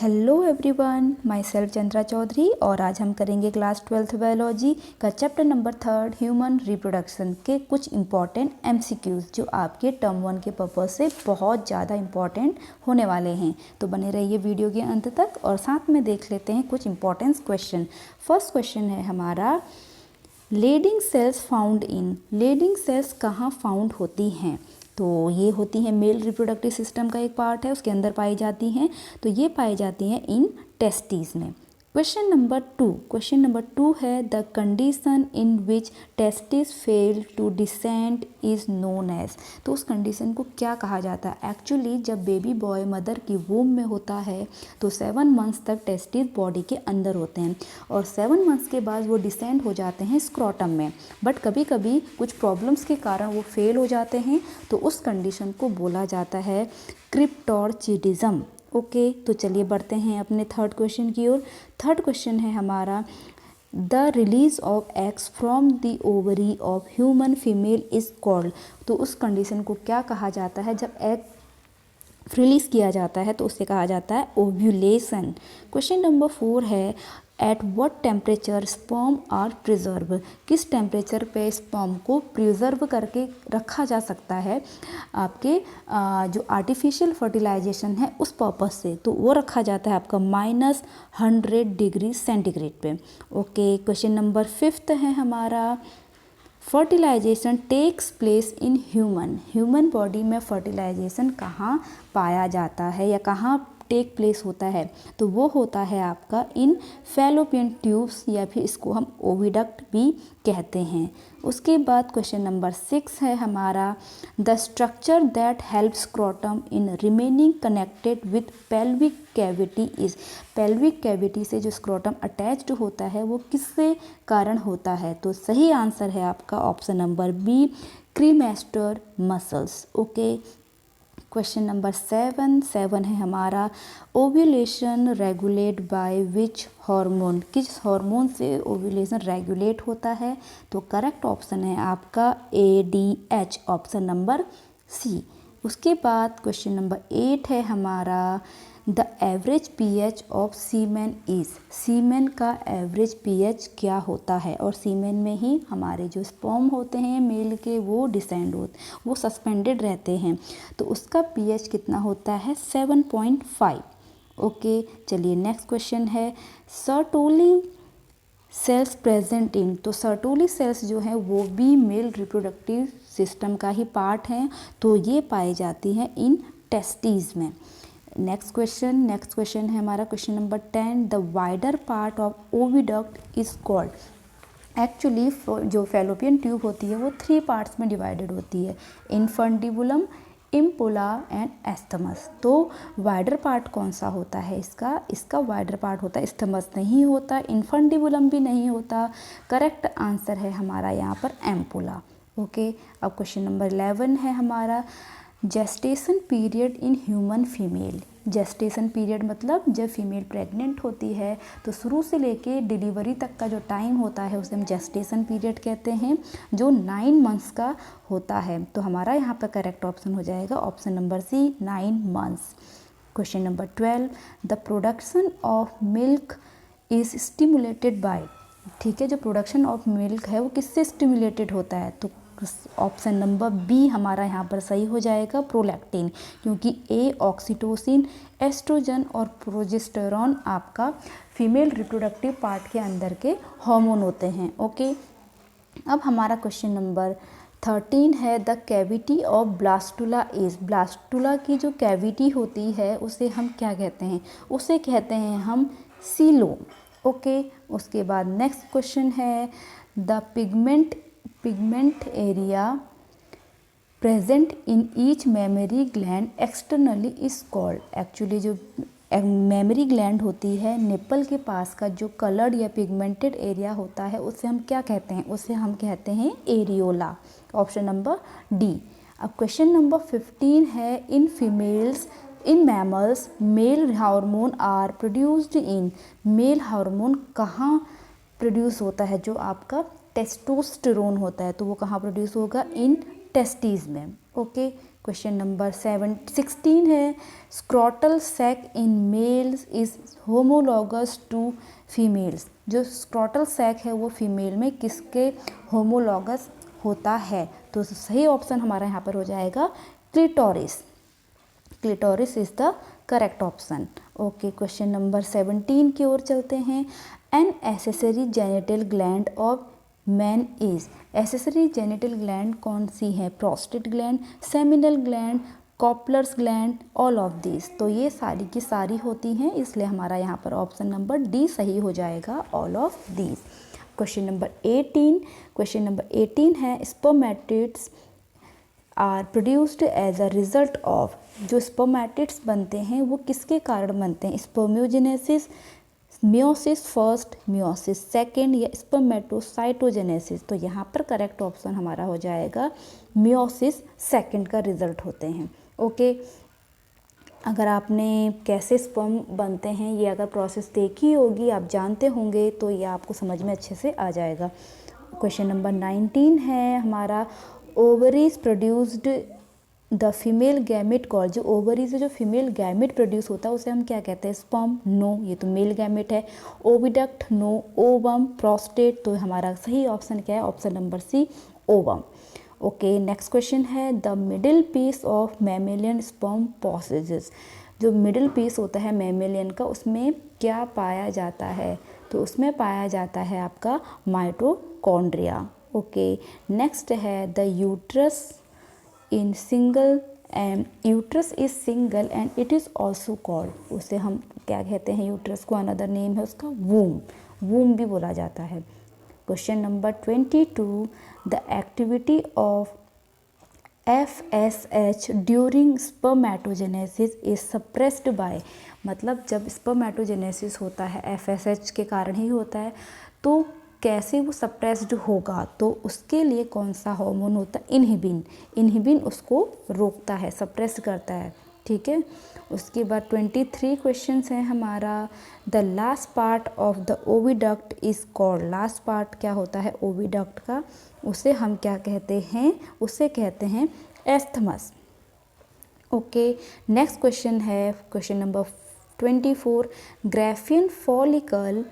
Hello everyone, myself Chandra Chaudhary और आज हम करेंगे क्लास 12th बायोलॉजी का चैप्टर नंबर 3 ह्यूमन रिप्रोडक्शन के कुछ इंपॉर्टेंट एमसीक्यूज़ जो आपके टर्म 1 के पर्पज़ से बहुत ज़्यादा इंपॉर्टेंट होने वाले हैं। तो बने रहिए वीडियो के अंत तक और साथ में देख लेते हैं कुछ इंपॉर्टेंट क्वेश्चन। फर्स्ट क्वेश्चन है हमारा, Leydig cells found in. Leydig cells कहाँ फाउंड होती हैं? तो ये होती हैं मेल रिप्रोडक्टिव सिस्टम का एक पार्ट है, उसके अंदर पाई जाती हैं। तो ये पाई जाती हैं इन टेस्टिस में। क्वेश्चन नंबर टू है, the condition in which testis fail to descend is known as. तो उस कंडीशन को क्या कहा जाता है? एक्चुअली जब बेबी बॉय मदर की वूम में होता है तो 7 मंथ्स तक टेस्टिस बॉडी के अंदर होते हैं और 7 मंथ्स के बाद वो डिसेंड हो जाते हैं स्क्रोटम में। बट कभी कभी कुछ प्रॉब्लम्स के कारण वो फेल हो जाते हैं, तो उस कंडीशन को बोला जाता है क्रिप्टोर्चिडिज्म। ओके, तो चलिए बढ़ते हैं अपने थर्ड क्वेश्चन की ओर। थर्ड क्वेश्चन है हमारा, the release of eggs from the ovary of human female is called. तो उस कंडीशन को क्या कहा जाता है? जब एग रिलीज किया जाता है तो उससे कहा जाता है ओव्यूलेशन। क्वेश्चन नंबर 4 है, at what temperature sperm are preserve. किस टेम्परेचर पे स्पर्म को प्रिजर्व करके रखा जा सकता है आपके जो आर्टिफिशियल फर्टिलाइजेशन है उस पर्पस से? तो वो रखा जाता है आपका -100 डिग्री सेंटीग्रेड पे। ओके, क्वेश्चन नंबर 5 है हमारा, fertilization takes place in human body में फर्टिलाइजेशन कहाँ पाया जाता है या कहाँ टेक प्लेस होता है? तो वो होता है आपका इन फैलोपियन ट्यूब्स या फिर इसको हम ओविडक्ट भी कहते हैं। उसके बाद क्वेश्चन नंबर 6 है हमारा, the structure that help scrotum in remaining connected with pelvic cavity is. Pelvic cavity से जो स्क्रोटम अटैच्ड होता है वो किससे कारण होता है? तो सही आंसर है आपका option number B, cremaster muscles. Okay, question number 7 है हमारा, ovulation regulate by which hormone. किस हार्मोन से ओव्यूलेशन रेगुलेट होता है? तो करेक्ट ऑप्शन है आपका ADH, ऑप्शन नंबर सी। उसके बाद क्वेश्चन नंबर 8 है हमारा, the average pH of semen is. Semen का एवरेज pH क्या होता है? और सीमेन में ही हमारे जो स्पर्म होते हैं मेल के वो डिसेंड होते, वो सस्पेंडेड रहते हैं, तो उसका pH कितना होता है? 7.5। ओके, चलिए नेक्स्ट क्वेश्चन है, सर्टोली सेल्स प्रेजेंट इन। तो सर्टोली सेल्स जो हैं वो भी मेल रिप्रोडक्टिव सिस्टम का ही पार्ट हैं, तो ये पाई जाती हैं इन टेस्टिस में। नेक्स्ट क्वेश्चन है हमारा question number 10, the wider part of oviduct is called. Actually जो फैलोपियन ट्यूब होती है वो 3 पार्ट्स में डिवाइडेड होती है, इन्फंडिबुलम, इम्पोला एंड एस्थमस। तो वाइडर पार्ट कौन सा होता है इसका वाइडर पार्ट होता है, एस्थमस नहीं होता, इन्फंडिबुलम भी नहीं होता। करेक्ट आंसर है हमारा यहाँ पर एम्पोला। ओके, अब क्वेश्चन नंबर 11 है हमारा, gestation period in human female. Gestation period मतलब जब फीमेल प्रेग्नेंट होती है तो शुरू से लेके डिलीवरी तक का जो टाइम होता है उसे हम जेस्टेशन पीरियड कहते हैं, जो 9 मंथ्स का होता है। तो हमारा यहाँ पर करेक्ट ऑप्शन हो जाएगा option number C, 9 months. Question number 12, the production of milk is stimulated by. ठीक है, जो प्रोडक्शन ऑफ मिल्क है वो किससे स्टिमुलेटेड होता है? तो ऑप्शन नंबर बी हमारा यहाँ पर सही हो जाएगा, प्रोलैक्टिन, क्योंकि ए ऑक्सीटोसिन, एस्ट्रोजन और प्रोजेस्टेरॉन आपका फीमेल रिप्रोडक्टिव पार्ट के अंदर के हार्मोन होते हैं। ओके, अब हमारा क्वेश्चन नंबर 13 है, the cavity of blastula is. Blastula की जो कैविटी होती है उसे हम क्या कहते हैं? उसे कहते हैं हम सीलोम। ओके, उसके बाद नेक्स्ट क्वेश्चन है, the pigment area present in each mammary gland externally is called. Actually जो मेमरी ग्लैंड होती है निप्पल के पास का जो कलर्ड या पिगमेंटेड एरिया होता है उसे हम क्या कहते हैं? उसे हम कहते हैं एरियोला, ऑप्शन नंबर डी। अब क्वेश्चन नंबर 15 है, in mammals male hormone are produced in. Male hormone कहाँ प्रोड्यूस होता है? जो आपका टेस्टोस्टेरोन होता है, तो वो कहाँ प्रोड्यूस होगा? इन टेस्टिस में। ओके, क्वेश्चन नंबर 16 है, scrotal sac in males is homologous to females. जो स्क्रॉटल सैक है वो फीमेल में किसके होमोलॉगस होता है? तो सही ऑप्शन हमारा यहाँ पर हो जाएगा clitoris. Clitoris is the correct option. Okay, question number 17 की ओर चलते हैं। An accessory genital gland of man is. Accessory genital gland कौन सी है? Prostate gland, seminal gland, Cowper's gland, all of this. तो ये सारी की सारी होती हैं, इसलिए हमारा यहाँ पर ऑप्शन नंबर डी सही हो जाएगा, all of this. Question number 18। Question number 18 है, spermatids are produced as a result of. जो स्पर्मेटिड्स बनते हैं वो किसके कारण बनते हैं? Spermiogenesis, meiosis first, meiosis second, या स्पर्मेटोसाइटोजेनेसिस। तो यहाँ पर करेक्ट ऑप्शन हमारा हो जाएगा मियोसिस सेकेंड का रिजल्ट होते हैं। ओके, अगर आपने कैसे स्पर्म बनते हैं ये अगर प्रोसेस देखी होगी, आप जानते होंगे, तो ये आपको समझ में अच्छे से आ जाएगा। क्वेश्चन नंबर 19 है हमारा, ovaries produced the female gamete called. जो ओवरी से जो फीमेल गैमेट प्रोड्यूस होता है उसे हम क्या कहते हैं? स्पर्म। नो, ये तो मेल गैमेट है। Oviduct, no. Ovum, prostate. तो हमारा सही ऑप्शन क्या है? Option number C, ovum. Okay, next question है, the middle piece of mammalian sperm possesses. जो मिडिल पीस होता है मैमेलियन का, उसमें क्या पाया जाता है? तो उसमें पाया जाता है आपका माइटोकॉन्ड्रिया। ओके, नेक्स्ट है, the uterus in single and uterus is single and it is also called. उसे हम क्या कहते हैं? यूट्रस को अनदर नेम है उसका वूम। वूम भी बोला जाता है। Question number 22, the activity of FSH during spermatogenesis is suppressed bye. मतलब जब स्पर्मेटोजेनेसिस होता है FSH के कारण ही होता है, तो कैसे वो सप्रेस्ड होगा? तो उसके लिए कौन सा हार्मोन होता है? इनहिबिन। इनहिबिन उसको रोकता है, सप्रेस करता है। ठीक है, उसके बाद 23 क्वेश्चंस हैं हमारा, the last part of the oviduct is called. Last part क्या होता है ओविडक्ट का? उसे हम क्या कहते हैं? उसे कहते हैं एस्थमस। ओके, नेक्स्ट क्वेश्चन है question number 24, Graafian follicle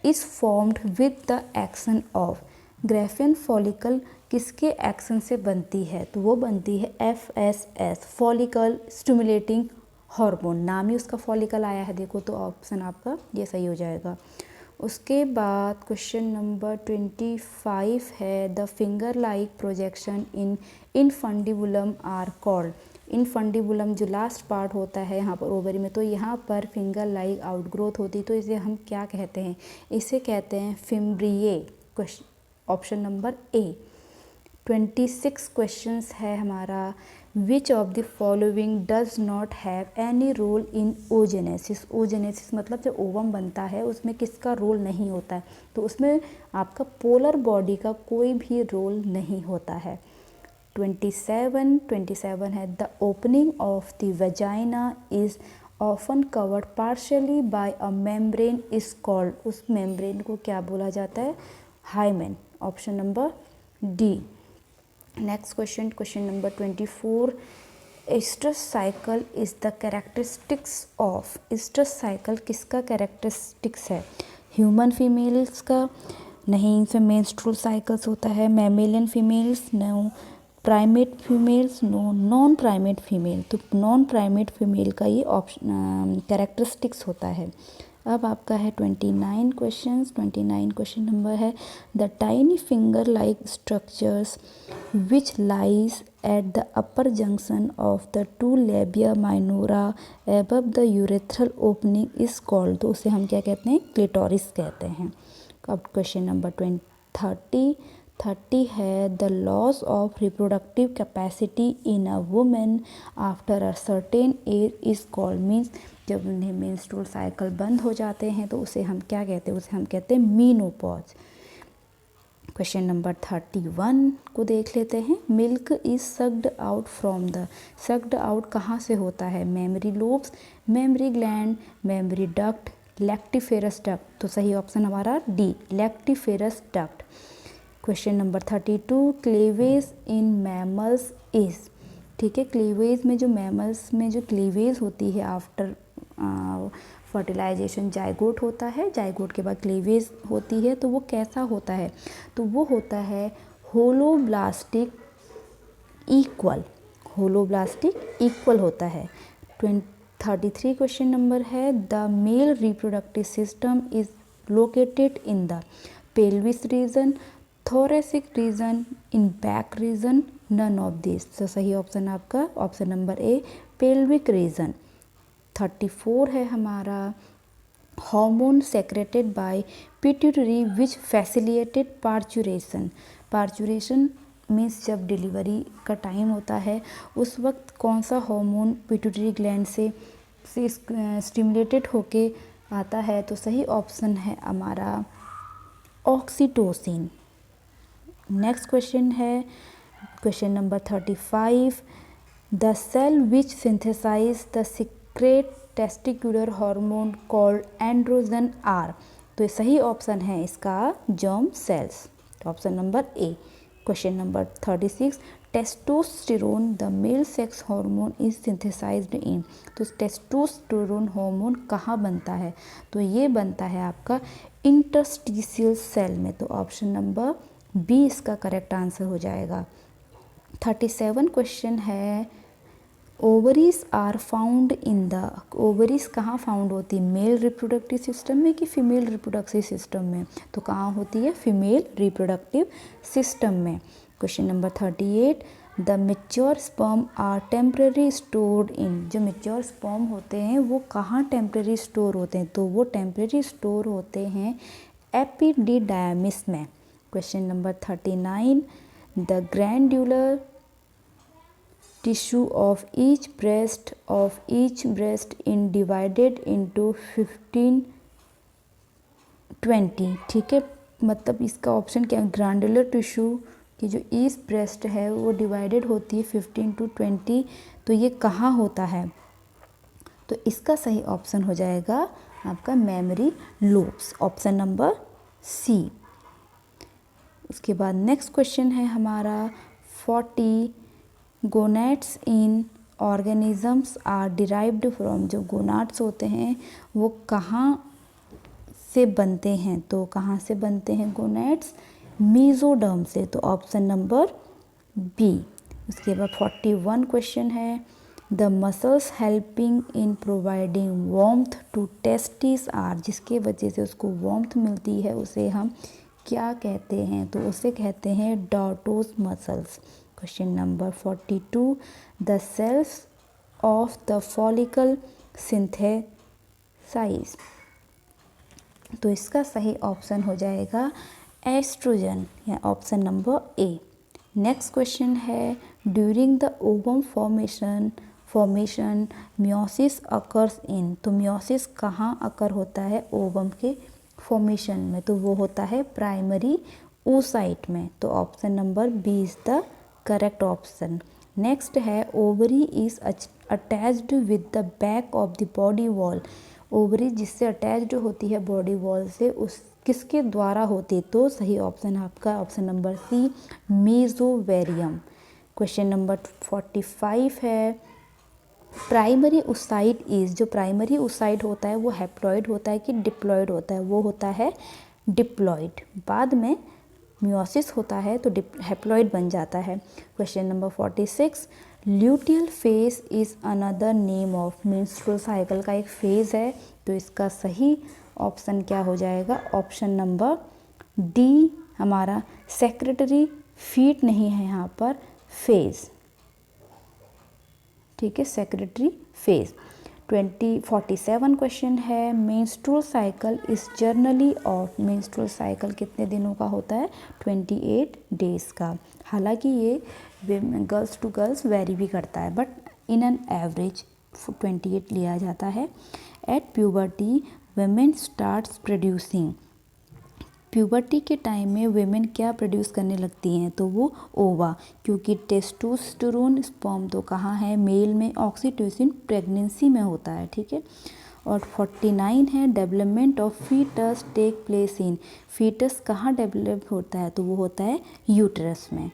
is formed with the action of. Graafian follicle किसके एक्शन से बनती है? तो वो बनती है FSS, फॉलिकल स्टिमुलेटिंग हार्मोन। नाम ही उसका फॉलिकल आया है, देखो, तो ऑप्शन आपका ये सही हो जाएगा। उसके बाद क्वेश्चन नंबर 25 है, the finger like projection in infundibulum are called. Infundibulum जो लास्ट पार्ट होता है यहाँ पर ओवरी में, तो यहाँ पर फिंगर लाइक आउटग्रोथ होती, तो इसे हम क्या कहते हैं? इसे कहते हैं fimbriae. Question option number A. 26 questions है हमारा, which of the following does not have any role in oogenesis. Oogenesis मतलब जब ओवम बनता है उसमें किसका रोल नहीं होता है? तो उसमें आपका पोलर बॉडी का कोई भी रोल नहीं होता है। 27 है, the opening of the vagina is often covered partially by a membrane is called. उस मेम्ब्रेन को क्या बोला जाता है? Hymen. Option number D. Next question number 24, estrus cycle is the characteristics of. Estrus cycle किसका कैरेक्टरिस्टिक्स है? Human females का? नहीं, इसमें मेंस्ट्रुअल साइकिल्स होता है। Mammalian females? No. Primate females? No. Non primate female? तो नॉन प्राइमेट फीमेल का ये ऑप्शन कैरेक्टरिस्टिक्स होता है। अब आपका है 29 क्वेश्चन नंबर है, the tiny finger like structures which lies at the upper junction of the two labia minora above the urethral opening is called. तो उसे हम क्या कहते हैं? क्लिटोरिस कहते हैं। अब क्वेश्चन नंबर 30 है, the loss of reproductive capacity in a women after a certain age is called. Means जब उन्हें मेंस्ट्रुअल साइकिल बंद हो जाते हैं तो उसे हम क्या कहते हैं? उसे हम कहते हैं मीनोपॉज। क्वेश्चन नंबर 31 को देख लेते हैं, milk is sucked out from the. Sucked out कहाँ से होता है? Memory lobes, mammary gland, mammary duct, lactiferous duct. तो सही ऑप्शन हमारा D, lactiferous duct. Question number 32, cleavage in mammals is. ठीक है। क्लीवेज में जो मैमल्स में जो क्लीवेज होती है आफ्टर फर्टिलाइजेशन, जाइगोट होता है, जाइगोट के बाद क्लीवेज होती है, तो वो कैसा होता है, तो वो होता है होलोब्लास्टिक इक्वल, होलोब्लास्टिक इक्वल होता है। 33 क्वेश्चन नंबर है, the male reproductive system is located in the pelvis region, thoracic region, in back region, none of this. तो सही ऑप्शन आपका option number A, pelvic region. 34 है हमारा, hormone secreted by pituitary which facilitated parturition. Parturition means जब delivery का time होता है उस वक्त कौन सा हार्मोन पिट्यूटरी ग्लैंड से स्टिमुलेटेड होके आता है, तो सही ऑप्शन है हमारा ऑक्सीटोसिन। नेक्स्ट क्वेश्चन है question number 35, the cell which synthesize the secret testicular hormone called androgen are. तो सही ऑप्शन है इसका germ cells, option number A. Question number 36, testosterone the male sex hormone is synthesized in. तो testosterone hormone कहाँ बनता है, तो ये बनता है आपका इंटरस्टिशियल सेल में, तो ऑप्शन नंबर बी इसका करेक्ट आंसर हो जाएगा। 37 क्वेश्चन है, ovaries are found in the, ovaries कहाँ फाउंड होती है, मेल रिप्रोडक्टिव सिस्टम में कि फीमेल रिप्रोडक्टिव सिस्टम में, तो कहाँ होती है, फीमेल रिप्रोडक्टिव सिस्टम में। Question number 38, the mature sperm are temporary stored in. जो मेच्योर स्पर्म होते हैं वो कहाँ टेम्पररी स्टोर होते हैं, तो वो टेम्पररी स्टोर होते हैं एपिडिडायमिस में। Question number 39, the glandular tissue of each breast in divided into 15-20। ठीक है, मतलब इसका ऑप्शन क्या है, ग्रैंडुलर टिश्यू की जो ईच ब्रेस्ट है वो डिवाइडेड होती है 15 to 20, तो ये कहाँ होता है, तो इसका सही ऑप्शन हो जाएगा आपका memory lobes, option number C. उसके बाद नेक्स्ट क्वेश्चन है हमारा 40, gonads in organisms are derived from. जो गोनाड्स होते हैं वो कहाँ से बनते हैं, तो कहाँ से बनते हैं गोनेट्स, मीजोडर्म से, तो ऑप्शन नंबर बी। उसके बाद 41 क्वेश्चन है, the muscles helping in providing warmth to testis are. जिसके वजह से उसको वार्मथ मिलती है उसे हम क्या कहते हैं, तो उसे कहते हैं dartos muscles. Question number 42, the cells of the follicle synthesize. तो इसका सही ऑप्शन हो जाएगा एस्ट्रोजन, या option number A. Next question है, during the ovum formation meiosis occurs in. तो मियोसिस कहाँ अकर होता है, ओवम के फॉर्मेशन में, तो वो होता है प्राइमरी oocyte में, तो option number B is the correct option. Next है, ovary is attached with the back of the body wall. Ovary जिससे अटैच्ड होती है बॉडी वॉल से, उस किसके द्वारा होती, तो सही ऑप्शन आपका option number C, mesovarium. Question number 45 है, प्राइमरी oocyte इज। जो प्राइमरी oocyte होता है वो हैप्लॉइड होता है कि डिप्लॉइड होता है, वो होता है डिप्लॉइड। बाद में मियोसिस होता है तो हैप्लॉइड बन जाता है। Question number 46, luteal phase is another name of. Menstrual cycle का एक फेज है, तो इसका सही ऑप्शन क्या हो जाएगा, ऑप्शन नंबर डी हमारा सेक्रेटरी फीट नहीं है यहाँ पर, फेज। ठीक है, सेक्रेटरी फेज। 47 क्वेश्चन है, menstrual cycle is generally of. Menstrual cycle कितने दिनों का होता है, 28 डेज का। हालांकि ये गर्ल्स टू गर्ल्स वेरी भी करता है, बट इन एन एवरेज 28 लिया जाता है। At puberty women starts producing. Puberty के टाइम में वेमेन क्या प्रोड्यूस करने लगती हैं, तो वो ओवा, क्योंकि टेस्टोस्टेरोन स्पर्म तो कहाँ है, मेल में, ऑक्सीटोसिन प्रेगनेंसी में होता है। ठीक है, और 49 है, development of fetus take place in. Fetus कहाँ डेवलप होता है, तो वो होता है यूटरस में।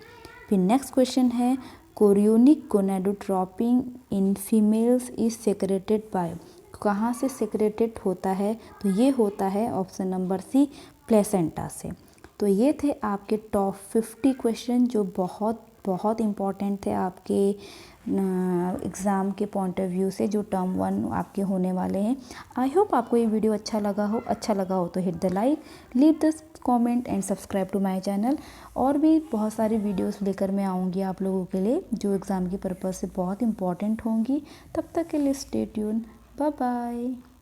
फिर नेक्स्ट क्वेश्चन है, chorionic gonadotropin in females is secreted by, कहाँ से सेक्रेटेड होता है, तो ये होता है ऑप्शन नंबर सी, प्लेसेंटा से। तो ये थे आपके टॉप 50 क्वेश्चन जो बहुत बहुत इम्पॉर्टेंट थे आपके एग्ज़ाम के पॉइंट ऑफ व्यू से, जो टर्म 1 आपके होने वाले हैं। आई होप आपको ये वीडियो अच्छा लगा हो तो hit the like, leave the comment and subscribe to my channel. और भी बहुत सारी वीडियोस लेकर मैं आऊँगी आप लोगों के लिए जो एग्ज़ाम की पर्पज़ से बहुत इंपॉर्टेंट होंगी। तब तक के लिए स्टे ट्यून, बाय बाय।